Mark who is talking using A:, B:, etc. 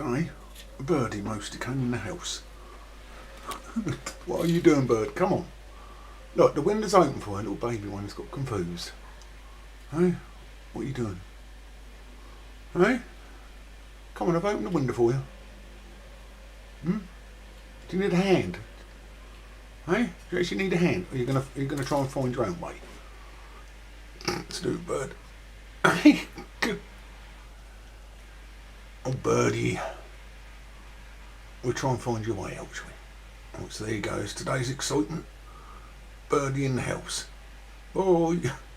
A: today, a birdie mostly came in the house. What are you doing, bird? Come on. Look, the window's open for a little baby one that's got confused. Hey? What are you doing? Hey? Come on, I've opened the window for you. Do you need a hand? Hey? Do you actually need a hand? Or are you gonna try and find your own way? Let's do it, bird. Hey? Good. Oh, birdie. We'll try and find your way out, shall we? Oh, so there you go. Today's excitement. Birdie in the house. Bye.